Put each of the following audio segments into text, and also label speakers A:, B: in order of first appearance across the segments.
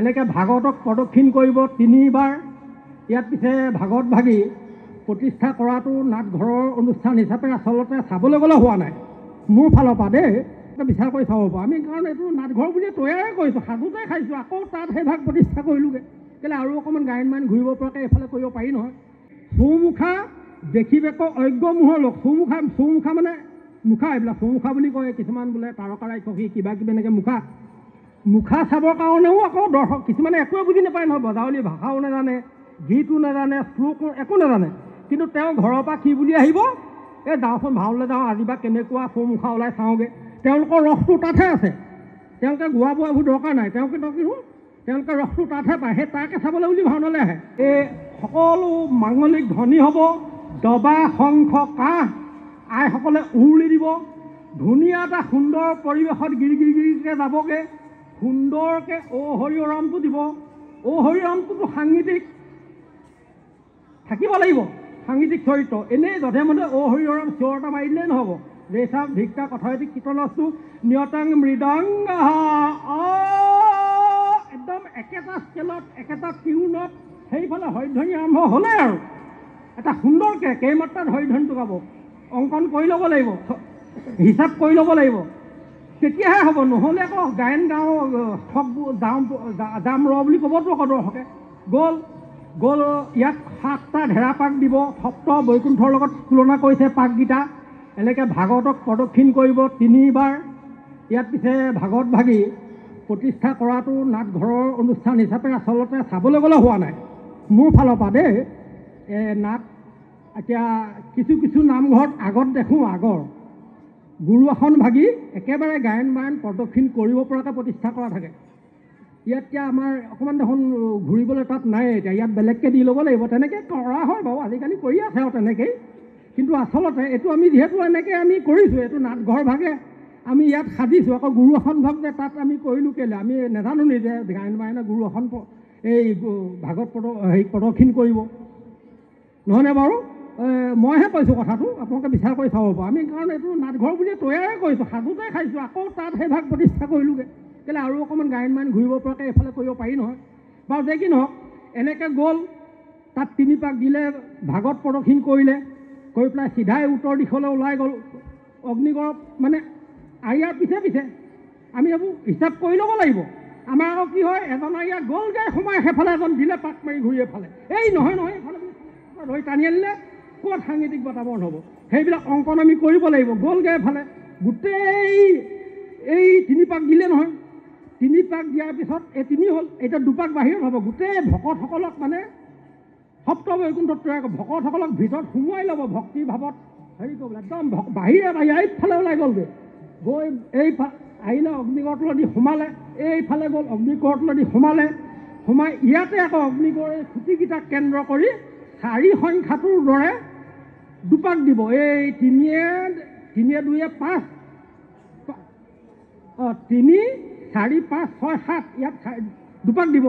A: এনেকৈ ভাগৱতক প্ৰদক্ষিণ কৰিব তিনিবাৰ। ইয়াত পিছে ভাগৱত ভাগী প্ৰতিষ্ঠা কৰাটো নাটঘৰৰ অনুষ্ঠান হিচাপে আচলতে চাবলৈ গ'লে হোৱা নাই মোৰ ফালৰ পৰা দেই। বিচাৰ কৰি চাব পাৰোঁ আমি, কাৰণ এইটো নাটঘৰ বুলি তৈয়াৰে কৰিছোঁ, সাজোতে খাইছোঁ, আকৌ তাত সেই ভাগ প্ৰতিষ্ঠা কৰিলোঁগৈ। কেলৈ আৰু অকণমান গায়ন বায়ন ঘূৰিব পৰাকৈ এইফালে কৰিব পাৰি নহয়। চৌমুখা দেখিবেক অজ্ঞমোহৰ লোক। চৌমুখা মানে মুখা, এইবিলাক চৌমুখা বুলি কয় কিছুমান, বোলে তাৰকা ৰাক্ষসী কিবা কিবি এনেকৈ মুখা চাবৰ কাৰণেও আকৌ দৰ্শক কিছুমানে একোৱে বুজি নাপায় নহয়, বজাৱলী ভাষাও নাজানে, গীতো নাজানে, শ্লোক একো নাজানে, কিন্তু তেওঁ ঘৰৰ পৰা কি বুলি আহিব, এই যাওঁচোন ভাওলৈ যাওঁ, আজি বা কেনেকুৱা চৌমুখা ওলাই চাওঁগৈ। তেওঁলোকৰ ৰসটো তাতহে আছে, তেওঁলোকে গোৱা বোৱাবোৰ দৰকাৰ নাই, তেওঁলোকে ৰসটো তাতহে পায়, সেই তাকে চাবলৈ বুলি ভাওনালৈ আহে। এই সকলো মাংগলিক ধ্বনি হ'ব, দবা শংখ কাঁহ আইসকলে উৰুলি দিব, ধুনীয়া এটা সুন্দৰ পৰিৱেশত গিৰিগিৰিকৈ যাবগৈ, সুন্দৰকৈ অ' হৰি ৰামটো দিব। অ' হৰি ৰামটোতো সাংগীতিক থাকিব লাগিব, সাংগীতিক চৰিত্ৰ। এনেই যধে মধে অ' হৰি ৰাম চিঞৰ এটা মাৰি দিলেই নহ'ব। ৰেচা ভিক্ষা কথয়তি কীৰ্তনস্তু নিয়তাং মৃদংগ, একদম একেটা স্কেলত একেটা টিউনত সেইফালে হৰিধ্বনি আৰম্ভ হ'লে আৰু এটা সুন্দৰকৈ কেইমাত্ৰাত হৰিধ্বনিটো গাব, অংকন কৰি ল'ব লাগিব, হিচাপ কৰি ল'ব লাগিব, তেতিয়াহে হ'ব। নহ'লে আকৌ গায়ন গাওঁ যাম ৰ বুলি ক'বতো আকৌ দৰ্শকে। গ'ল ইয়াত 7টা ঢেৰা পাক দিব, সপ্ত বৈকুণ্ঠৰ লগত তুলনা কৰিছে পাককেইটা। এনেকৈ ভাগৱতক প্ৰদক্ষিণ কৰিব তিনিবাৰ। ইয়াত পিছে ভাগৱত ভাগী প্ৰতিষ্ঠা কৰাটো নাটঘৰৰ অনুষ্ঠান হিচাপে আচলতে চাবলৈ গ'লে হোৱা নাই মোৰ ফালৰ পৰা দেই। নাট এতিয়া কিছু নামঘৰত আগত দেখোঁ, আগৰ গুৰু আসন ভাগি একেবাৰে গায়ন বায়ন প্ৰদক্ষিণ কৰিব পৰাকৈ প্ৰতিষ্ঠা কৰা থাকে। ইয়াত এতিয়া আমাৰ অকণমান দেখোন ঘূৰিবলৈ তাত নাই, এতিয়া ইয়াত বেলেগকৈ দি ল'ব লাগিব। তেনেকৈ কৰা হয় বাৰু, আজিকালি কৰি আছে আৰু তেনেকৈয়ে, কিন্তু আচলতে এইটো আমি যিহেতু এনেকৈ আমি কৰিছোঁ, এইটো নাটঘৰ ভাগে আমি ইয়াত সাজিছোঁ, আকৌ গুৰু আসন ভাগ যে তাত আমি কৰিলোঁ কেলৈ, আমি নাজানো নি যে গায়ন বায়নে গুৰু আসন এই ভাগত প্ৰদক্ষিণ কৰিব, নহয়নে বাৰু? মইহে কৈছোঁ কথাটো, আপোনালোকে বিচাৰ কৰি চাব পাৰোঁ আমি, কাৰণ এইটো নাটঘৰ বুলি তৈয়াৰে কৰিছোঁ, সাজোতে খাইছোঁ, আকৌ তাত সেই ভাগ প্ৰতিষ্ঠা কৰিলোঁগৈ। কেলৈ আৰু অকণমান গায়ন বায়ন ঘূৰিব পৰাকৈ এইফালে কৰিব পাৰি নহয়। বাৰু যে কি নহওক, এনেকৈ গ'ল, তাত 3 পাক দিলে, ভাগত প্ৰদক্ষিণ কৰি পেলাই চিধাই উত্তৰ দিশলৈ ওলাই গ'ল অগ্নিগড়, মানে ইয়াৰ পিছে আমি এইবোৰ হিচাপ কৰি ল'ব লাগিব। আমাৰ আকৌ কি হয়, এজন ইয়াত গ'লগৈ সোমাই, সেইফালে এজন দিলে পাক মাৰি ঘূৰি এফালে, এই নহয় এইফালে ধৰি টানি আনিলে, ক'ত সাংগীতিক বাতাৱৰণ হ'ব, সেইবিলাক অংকন আমি কৰিব লাগিব। গ'লগৈ এফালে, গোটেই এই 3 পাক দিলে নহয়, 3 পাক দিয়াৰ পিছত এই 3 হ'ল, এতিয়া 2 পাক বাহিৰত হ'ব। গোটেই ভকতসকলক মানে সপ্ত বৈকুণ্ঠত তৈয়াৰ ভকতসকলক ভিতৰত সোমোৱাই ল'ব, ভক্তি ভাৱত হেৰি কৰিবলৈ, একদম বাহিৰে এইফালে ওলাই গ'লগৈ, গৈ আহিলে অগ্নিগড় তলেদি সোমালে, এইফালে গ'ল অগ্নিগড় তলেদি সোমাই ইয়াতে আকৌ অগ্নিগড়ৰ খুঁটিকেইটাক কেন্দ্ৰ কৰি 4 সংখ্যাটোৰ দৰে 2 পাক দিব। এই 3 2 5, 3 4 5 6 7, ইয়াত 2 পাক দিব।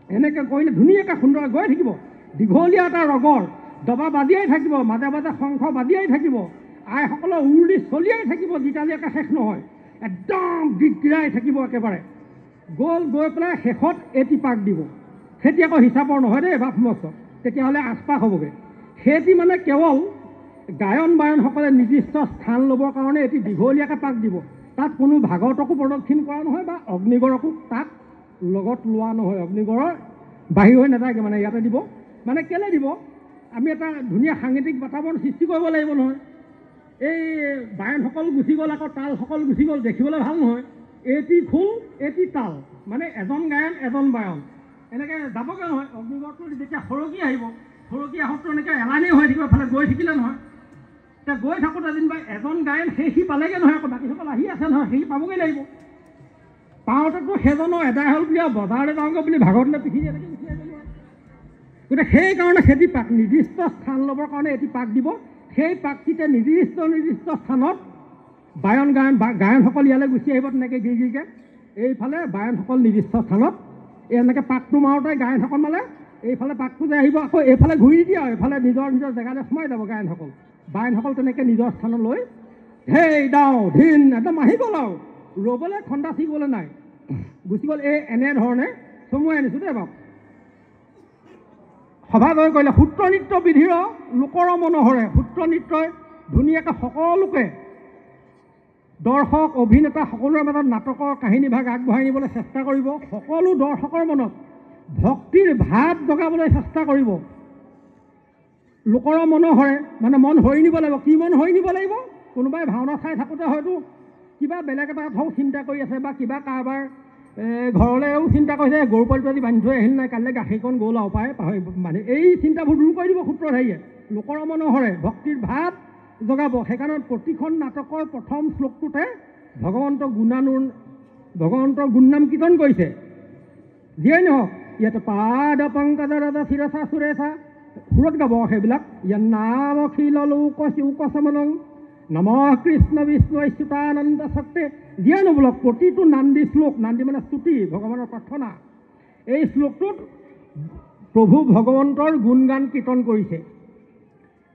A: এনেকৈ কৰিলে ধুনীয়াকৈ সুন্দৰকৈ গৈ থাকিব, দীঘলীয়া এটা ৰগৰ দবা বাজিয়াই থাকিব, মাজে মাজে শংখ বাজিয়াই থাকিব, আইসকলৰ উৰুলি চলিয়াই থাকিব, যেতিয়ালৈকে শেষ নহয়, একদম গিৰগিৰাই থাকিব একেবাৰে। গৈ পেলাই শেষত এটি পাক দিব, সেইটো আকৌ হিচাপৰ নহয় দেই, বাপমস্ত, তেতিয়াহ'লে 8 পাক হ'বগৈ। সেইটো মানে কেৱল গায়ন বায়নসকলে নিৰ্দিষ্ট স্থান ল'বৰ কাৰণে এটি দীঘলীয়াকৈ পাক দিব, তাত কোনো ভাগৱতকো প্ৰদক্ষিণ কৰা নহয় বা অগ্নিগড়কো তাত লগত লোৱা নহয়, অগ্নিগড়ৰ বাহিৰ হৈ নাথাকে, মানে ইয়াতে দিব। মানে কেলৈ দিব, আমি এটা ধুনীয়া সাংগীতিক বাতাৱৰণ সৃষ্টি কৰিব লাগিব নহয়। এই বায়নসকল গুচি গ'ল, আকৌ তালসকল গুচি গ'ল, দেখিবলৈ ভাল নহয়। এটি খোল এটি তাল, মানে এজন গায়ন এজন বায়ন, এনেকৈ যাবগৈ নহয়। অগ্নিগড়টো যেতিয়া সৰকি আহিব, সৰকি আহোঁতে এনেকৈ এলানি হৈ থাকিব, এফালে গৈ থাকিলে নহয়, এতিয়া গৈ থাকোঁতে যেনিবা এজন গায়ন সি পালেগৈ নহয়, আকৌ বাকীসকল আহি আছে নহয়, সেই পাবগৈ লাগিব। পাওঁতেতো সেইজনৰ এদাই হ'ল বুলি আৰু বজাৰলৈ যাওঁগৈ বুলি ভাগৱতলৈ পিঠি এনেকৈ গুচি আহিব নোৱাৰে। গতিকে সেইকাৰণে সেইটো পাক নিৰ্দিষ্ট স্থান ল'বৰ কাৰণে এটি পাক দিব, সেই পাকটিতে নিৰ্দিষ্ট স্থানত গায়নসকল ইয়ালৈ গুচি আহিব, তেনেকৈ গিৰিগিৰিকৈ এইফালে বায়নসকল নিৰ্দিষ্ট স্থানত এনেকৈ পাকটো মাৰোঁতে গায়নসকল মানে এইফালে পাকটো যে আহিব, আকৌ এইফালে ঘূৰি দিয়ে আৰু এইফালে নিজৰ জেগালৈ সোমাই যাব গায়নসকল। বায়নসকল তেনেকৈ নিজৰ স্থানলৈ ধেই দাওঁ ধিন একদম আহি গ'ল আৰু ৰ'বলৈ খন্দা ছিগিবলৈ নাই। গুচি গ'ল। এই এনেধৰণে চমুৱাই আনিছোঁ দেই বাৰু। সভাগয়ে কৰিলে সূত্ৰ নৃত্য বিধিৰ লোকৰ মনোহৰে। সূত্ৰ নৃত্যই ধুনীয়াকৈ সকলোকে দৰ্শক অভিনেতা সকলোৰে মাজত নাটকৰ কাহিনীভাগ আগবঢ়াই নিবলৈ চেষ্টা কৰিব। সকলো দৰ্শকৰ মনত ভক্তিৰ ভাৱ জগাবলৈ চেষ্টা কৰিব। লোকৰ মনোহৰে মানে মন হৰি নিব লাগিব। কি মন হৰি নিব লাগিব? কোনোবাই ভাওনা চাই থাকোঁতে হয়তো কিবা বেলেগ এটা কথাও চিন্তা কৰি আছে বা কিবা কাৰোবাৰ ঘৰলৈও চিন্তা কৰিছে, গৰু পোৱালিটো আজি বান্ধি থৈ আহিল নাই, কাইলৈ গাখীৰকণ গ'ল আৰু পায় পাহৰি মানে এই চিন্তাবোৰ দূৰ কৰি দিব সূত্ৰধাৰীয়ে। লোকৰ মনোহৰে ভক্তিৰ ভাৱ জগাব। সেইকাৰণে প্ৰতিখন নাটকৰ প্ৰথম শ্লোকটোতে ভগৱন্তৰ গুণনাম কীৰ্তন কৰিছে। যিয়েই নহওক ইয়াত পাদ পংকজৰদ শিৰসা সুৰেশা সুৰত গাব সেইবিলাক। ইয়াৰ নাম অখিল লোক শিউক সমনং নমঃ কৃষ্ণ বিষ্ণু চ্যুতানন্দ শক্তি। যিয়ে নোবোলক প্ৰতিটো নান্দী শ্লোক, নান্দী মানে স্তুতি, ভগৱানৰ প্ৰাৰ্থনা, এই শ্লোকটোত প্ৰভু ভগৱন্তৰ গুণগান কীৰ্তন কৰিছে।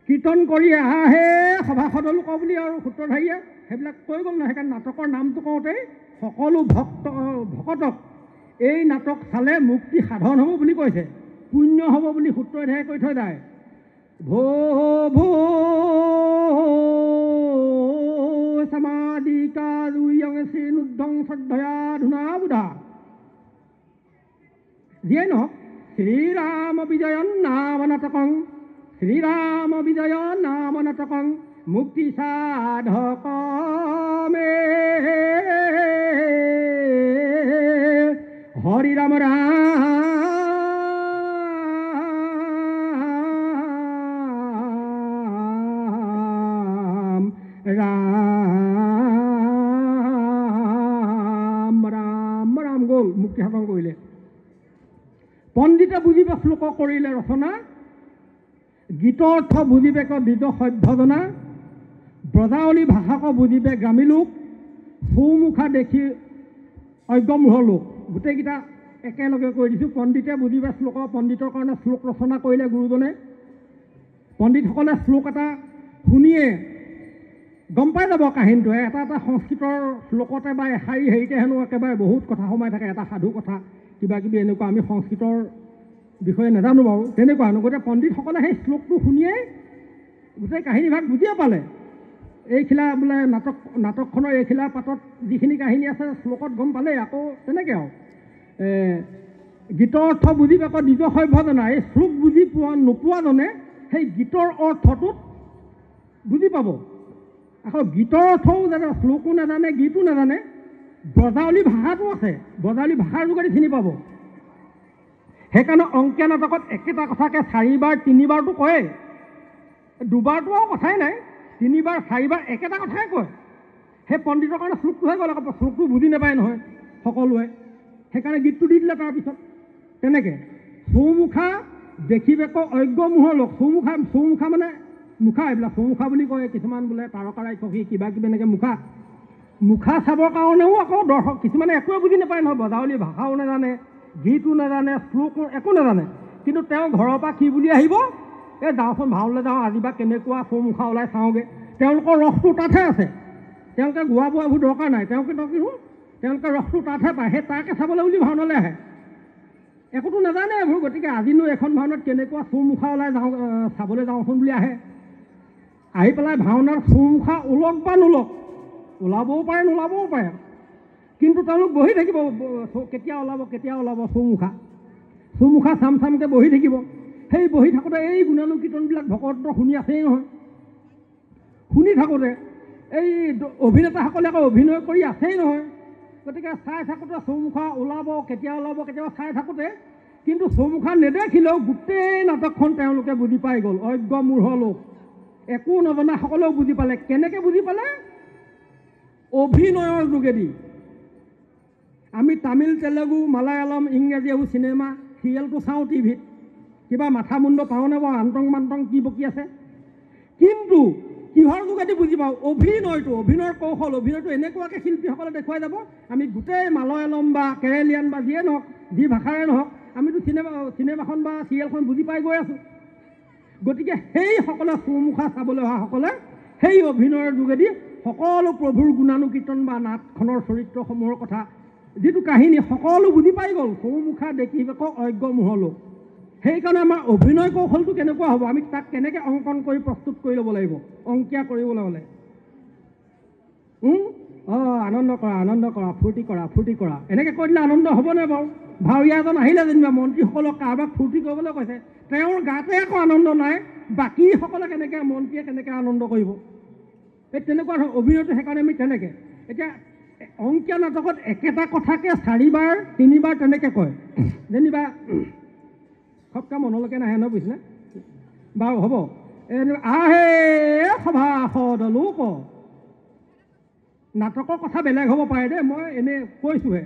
A: কীৰ্তন কৰি আহে সভাসদ লোক বুলি আৰু সূত্ৰধাৰীয়ে সেইবিলাক কৈ গ'ল নহয়। সেইকাৰণে নাটকৰ নামটো কওঁতেই সকলো ভকতক এই নাটক চালে মুক্তি সাধন হ'ব বুলি কৈছে, পুণ্য হ'ব বুলি সূত্ৰধাৰীয়ে কৈ থৈ যায়। ভো ভো সমাধিকা দুয়ংসিনুদ্ধং শ্ৰদ্ধয়া ধুনা বুধা। যিয়ে নহওক শ্ৰীৰাম বিজয়ন নাম নাটকং, শ্ৰীৰাম বিজয় নাম নাটকং মুক্তি সাধক মে হৰি ৰাম ৰাম ৰাম ৰাম ৰাম গ'ল, মুক্তি সাধন কৰিলে। পণ্ডিতে বুজিব শ্লোক কৰিলে ৰচনা, গীতৰ অৰ্থ বুজিবে দৃঢ় সভ্য জনা, ব্ৰজাৱলী ভাষাক বুজিবে গ্ৰামী লোক, চৌমুখা দেখি অজ্ঞমূঢ় লোক। গোটেইকেইটা একেলগে কৈ দিছোঁ। পণ্ডিতে বুজিবে শ্লোক, পণ্ডিতৰ কাৰণে শ্লোক ৰচনা কৰিলে গুৰুজনে। পণ্ডিতসকলে শ্লোক এটা শুনিয়ে গম পাই যাব কাহিনীটো। এটা এটা সংস্কৃতৰ শ্লোকতে বা এশাৰী হেৰিতে হেনো একেবাৰে বহুত কথা সোমাই থাকে, এটা সাধু কথা কিবা কিবি এনেকুৱা। আমি সংস্কৃতৰ বিষয়ে নাজানো বাৰু, তেনেকুৱা হেনো। গতিকে পণ্ডিতসকলে সেই শ্লোকটো শুনিয়েই গোটেই কাহিনীভাগ বুজিয়ে পালে। এইখিলা বোলে নাটকখনৰ এইখিলা পাতত যিখিনি কাহিনী আছে শ্লোকত গম পালেই। আকৌ তেনেকৈ আৰু গীতৰ অৰ্থ বুজি আকৌ নিজ সভ্য জনা। এই শ্লোক বুজি নোপোৱাজনে সেই গীতৰ অৰ্থটোত বুজি পাব। আকৌ গীতৰ অৰ্থও জানে, শ্লোকো নাজানে, গীতো নাজানে, ব্ৰজাৱলী ভাষাটো আছে, ব্ৰজাৱলী ভাষাৰ যোগেদি চিনি পাব। সেইকাৰণে অংকীয়া নাটকত একেটা কথাকে 4বাৰ 3বাৰটো কয়, দুবাৰটো আৰু কথাই নাই, 3বাৰ 4বাৰ একেটা কথাই কয়। সেই পণ্ডিতৰ কাৰণে শ্লোকটোহে গ'ল, আকৌ শ্লোকটো বুজি নাপায় নহয় সকলোৱে। সেইকাৰণে গীতটো দি দিলে তাৰপিছত। তেনেকৈ চৌমুখা দেখিবেক অজ্ঞমূঢ় লোক। চৌমুখা মানে মুখা, এইবিলাক চৌমুখা বুলি কয় কিছুমান, বোলে তাৰকা ৰাক্ষসী কিবা কিবি এনেকৈ মুখা চাবৰ কাৰণেও আকৌ দৰ্শক কিছুমানে একোৱে বুজি নাপায় নহয়, ব্ৰজাৱলী ভাষাও নাজানে, গীতো নাজানে, শ্লোক একো নাজানে, কিন্তু তেওঁ ঘৰৰ পৰা কি বুলি আহিব, এই যাওঁচোন ভাওলৈ যাওঁ, আজি বা কেনেকুৱা চৌমুখা ওলাই চাওঁগৈ। তেওঁলোকৰ ৰসটো তাতহে আছে, তেওঁলোকে গোৱা বোৱাবোৰ দৰকাৰ নাই, তেওঁলোকে ৰসটো তাতহে পায়, সেই তাকে চাবলৈ বুলি ভাওনালৈ আহে। একোতো নাজানে এইবোৰ। গতিকে আজিনো এখন ভাওনাত কেনেকুৱা চৌমুখা ওলাই চাবলৈ যাওঁচোন বুলি আহে। আহি পেলাই ভাওনাৰ চৌমুখা ওলক বা নোলক, ওলাবও পাৰে নোলাবও পাৰে, কিন্তু তেওঁলোক বহি থাকিব, কেতিয়া ওলাব চৌমুখা চাম চামকৈ বহি থাকিব। সেই বহি থাকোঁতে এই গুণানুকীৰ্তনবিলাক ভকত শুনি আছেই নহয়, শুনি থাকোঁতে এই অভিনেতাসকলে আকৌ অভিনয় কৰি আছেই নহয়। গতিকে চাই থাকোঁতে চৌমুখা কেতিয়াবা চাই থাকোঁতে কিন্তু চৌমুখা নেদেখিলেও গোটেই নাটকখন তেওঁলোকে বুজি পাই গ'ল। অজ্ঞমূঢ় লোক, একো নজনাসকলেও বুজি পালে। কেনেকৈ বুজি পালে? অভিনয়ৰ যোগেদি। আমি তামিল, তেলেগু, মালায়ালম, ইংৰাজী এইবোৰ চিনেমা চিৰিয়েলটো চাওঁ টিভিত, কিবা মাথা মুণ্ড পাওঁনে বাৰু, আন্তং মান্তং কি বকি আছে, কিন্তু কিহৰ যোগেদি বুজি পাওঁ? অভিনয়ৰ কৌশল। অভিনয়টো এনেকুৱাকৈ শিল্পীসকলে দেখুৱাই যাব, আমি গোটেই মালয়ালম বা কেৰেলিয়ান বা যিয়ে নহওক, যি ভাষাৰে নহওক, আমিতো চিনেমাখন বা চিৰিয়েলখন বুজি পাই গৈ আছোঁ। গতিকে সেইসকলে চৌমুখা চাবলৈ অহাসকলে সেই অভিনয়ৰ যোগেদি সকলো প্ৰভুৰ গুণানুকীৰ্তন বা নাটখনৰ চৰিত্ৰসমূহৰ কথা যিটো কাহিনী সকলো বুজি পাই গ'ল, চৌমুখা দেখিব অজ্ঞ মোহলো। সেইকাৰণে আমাৰ অভিনয় কৌশলটো কেনেকুৱা হ'ব, আমি তাক কেনেকৈ অংকন কৰি প্ৰস্তুত কৰি ল'ব লাগিব, অংকীয়া কৰিবলৈ হ'লে। আনন্দ কৰা, ফূৰ্তি কৰা, এনেকৈ কৈ দিলে আনন্দ হ'বনে বাৰু? ভাৱৰীয়া এজন আহিলে যেনিবা, মন্ত্ৰীসকলক কাৰোবাক ফূৰ্তি কৰিবলৈ কৈছে, তেওঁৰ গাতে একো আনন্দ নাই, বাকীসকলে মন্ত্ৰীয়ে কেনেকৈ আনন্দ কৰিব? এই তেনেকুৱা ধৰণৰ অভিনয়টো। সেইকাৰণে আমি তেনেকৈ এতিয়া অংকীয়া নাটকত একেটা কথাকে 4বাৰ 3বাৰ তেনেকৈ কয়। যেনিবা সবকা মনলৈকে নাহে ন, বুজিছেনে? বাৰু হ'ব, আহে সভাসদ লোক। নাটকৰ কথা বেলেগ হ'ব পাৰে দেই, মই এনেই কৈছোঁহে।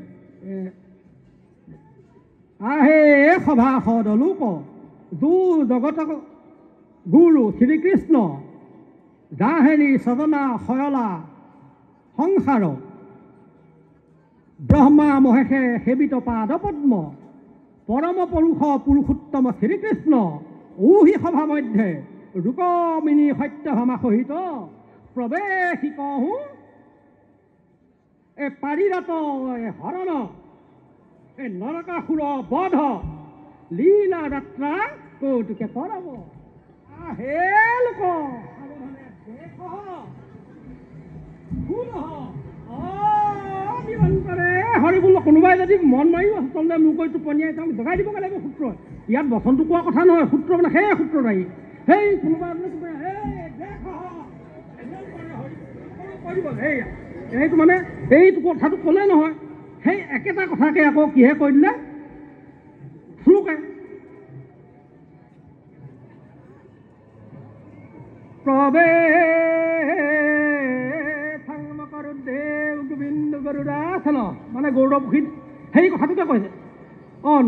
A: আহে সভাসদ লোক, যো জগত গুৰু শ্ৰীকৃষ্ণ, যাহেৰি সজনা সয়লা সংসাৰ, ব্ৰহ্মা মহেশে সেবিত পাদ পদ্ম, পৰম পুৰুষ পুৰুষোত্তম শ্ৰীকৃষ্ণ, ঔহি সভা মধ্যে ৰুকমিনী সত্যভামা সহিত প্ৰৱেশি কহো, এ পাৰিৰাত হৰণ, এই নৰকাসুৰ বধ, লীলা যাত্ৰা কৌতুকে কৰাব। আহে লোক সাৱধানে দেখ, নিৰন্তৰে হৰি বোলো। কোনোবাই যদি মন মাৰিও আচলতে মোক কৈ টোপনিয়াই তেওঁক জগাই দিবগৈ লাগিব সূত্ৰ। ইয়াত বচনটো কোৱা কথা নহয়, সূত্ৰ মানে সেই সূত্ৰধাৰী। সেই কোনোবা এইটো মানে এইটো কথাটো ক'লে নহয়, সেই একেটা কথাকে আকৌ কিহে কৈ দিলে, শ্লোকে। দেৱ গোবিন্দ গৰুড়াচল, মানে গৌৰৱপুখীত সেই কথাটোকে কৈছে।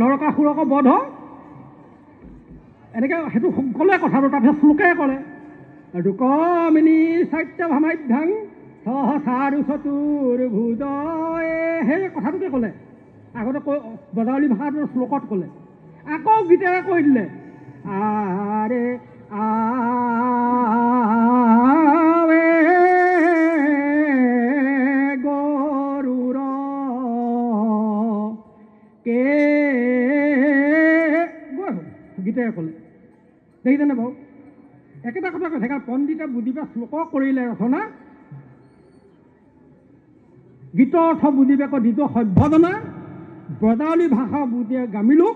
A: নৰকাসুৰক বধ, এনেকৈ সেইটো ক'লে কথাটো। তাৰপিছত শ্লোকে ক'লে, ৰুকমিনী সত্যভামাভ্যাং সহসাৰু চতুৰ্ভুজ, সেই কথাটোকে ক'লে। আগতে বজাৱলী ভাষাটোৰ শ্লোকত ক'লে, আকৌ গীতেৰে কৈ দিলে, আৰে গৰুড় কে, গীতেৰে ক'লে। দেখিছেনে বাৰু? একেটা কথা কৈছে। সেইকাৰণে পণ্ডিতে বুজি পাই শ্লোক কৰিলে ৰচনা, গীতৰ অৰ্থ বুজিবে যিটো সভ্যজনা, ব্ৰজাৱলী ভাষা বুজিয়ে গামিলোক,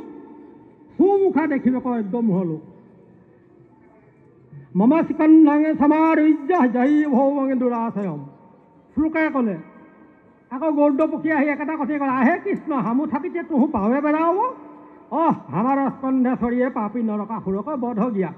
A: চৌমুখা দেখিবে অজ্ঞ মোহলোক। মম চিকন্দং সমাৰুহ্য জয়ী ভৌমং দুৰাশয়ম, শ্লোকে ক'লে। আকৌ গৌৰপক্ষী আহি একেটা কথাই ক'লে, আহে কৃষ্ণ হামু থাপিতে তোহো পাৱে বেৰাও, হামাৰ স্কন্ধেশ্বৰীয়ে পাপী নৰকাসুৰক বধ গিয়া।